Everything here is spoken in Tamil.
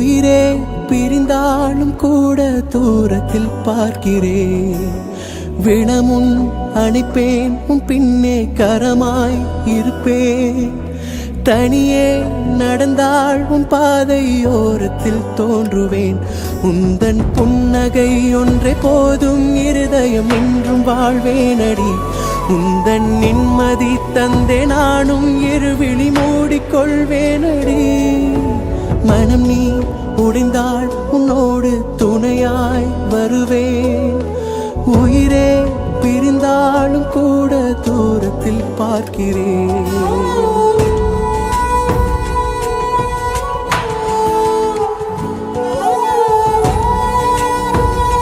உயிரே பிரிந்தாலும் கூட தூரத்தில் பார்க்கிறேன். வினமுன் அணைப்பேன், உன் பின்னே கரமாய் இருப்பேன். தனியே நடந்தாள் உன் பாதையோரத்தில் தோன்றுவேன். உந்தன் புன்னகை ஒன்றே போதும், இருதயம் என்றும் வாழ்வேனடி. உந்தன் நிம்மதி தந்தே நானும் இருவிழி மூடிக்கொள்வேனடி. மனம் நீ உடைந்தாள் உன்னோடு துணையாய் வருவேன். உயிரே பிரிந்தாலும் கூட தூரத்தில் பார்க்கிறேன்.